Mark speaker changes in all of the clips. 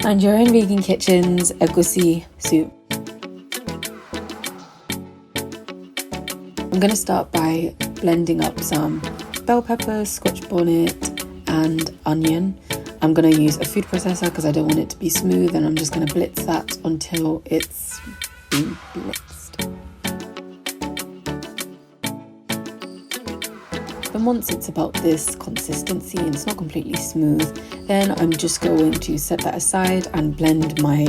Speaker 1: And you're in Vegan Kitchen's Egusi soup. I'm going to start by blending up some bell pepper, scotch bonnet and onion. I'm going to use a food processor because I don't want it to be smooth, and I'm just going to blitz that until it's been blitzed. And once it's about this consistency and it's not completely smooth, then I'm just going to set that aside and blend my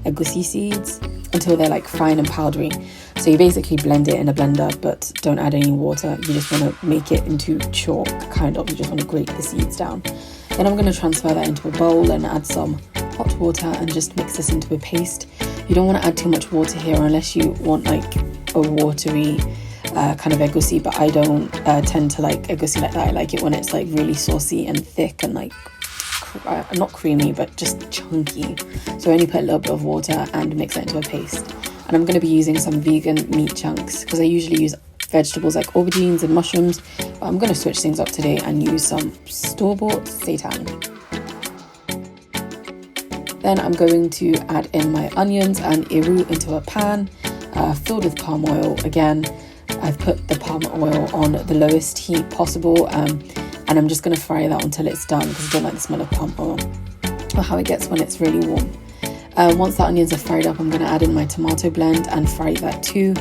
Speaker 1: egusi seeds until they're like fine and powdery. So you basically blend it in a blender, but don't add any water. You just want to make it into chalk, kind of. You just want to grate the seeds down. Then I'm going to transfer that into a bowl and add some hot water and just mix this into a paste. You don't want to add too much water here unless you want like a watery kind of egusi, but I don't tend to like egusi like that. I like it when it's like really saucy and thick and like not creamy, but just chunky. So I only put a little bit of water and mix it into a paste. And I'm going to be using some vegan meat chunks because I usually use vegetables like aubergines and mushrooms, but I'm going to switch things up today and use some store-bought seitan. Then I'm going to add in my onions and iru into a pan filled with palm oil. Again, I've put the palm oil on the lowest heat possible, and I'm just going to fry that until it's done because I don't like the smell of palm oil or how it gets when it's really warm. Once the onions are fried up, I'm going to add in my tomato blend and fry that too.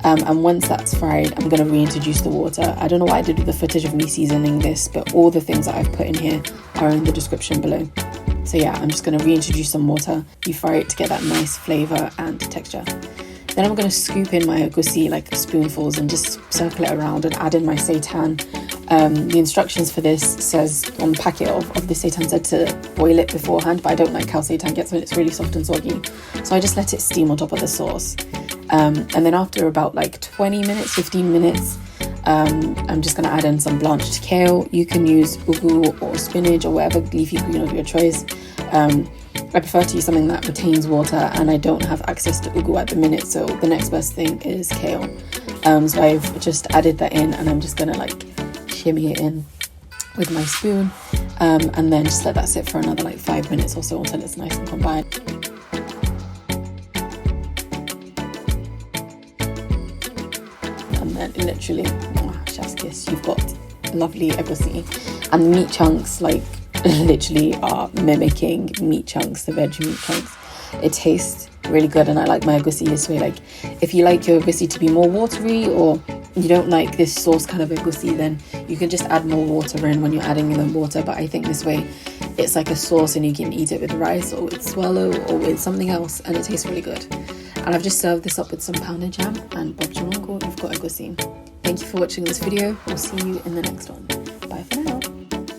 Speaker 1: And once that's fried, I'm going to reintroduce the water. I don't know what I did with the footage of me seasoning this, but all the things that I've put in here are in the description below. So yeah, I'm just going to reintroduce some water. You fry it to get that nice flavour and texture. Then I'm going to scoop in my egusi like spoonfuls and just circle it around and add in my seitan. The instructions for this says on the packet of the seitan said to boil it beforehand, but I don't like how seitan gets when it's really soft and soggy. So I just let it steam on top of the sauce. And then after about like 20 minutes, 15 minutes, I'm just going to add in some blanched kale. You can use ugu or spinach or whatever leafy green of your choice. I prefer to use something that retains water, and I don't have access to ugu at the minute, so the next best thing is kale. So I've just added that in, and I'm just going to like shimmy it in with my spoon, and then just let that sit for another like 5 minutes or so until it's nice and combined. And then literally, chef's kiss, you've got lovely egusi. And meat chunks like literally are mimicking meat chunks, the veg meat chunks. It tastes really good, and I like my egusi this way. Like if you like your egusi to be more watery, or you don't like this sauce kind of egusi, then you can just add more water in when you're adding in the water. But I think this way it's like a sauce and you can eat it with rice or with swallow or with something else, and it tastes really good. And I've just served this up with some pounded jam, and Bob Jaronko, you've got egusi. Thank you for watching this video. We'll see you in the next one. Bye for now.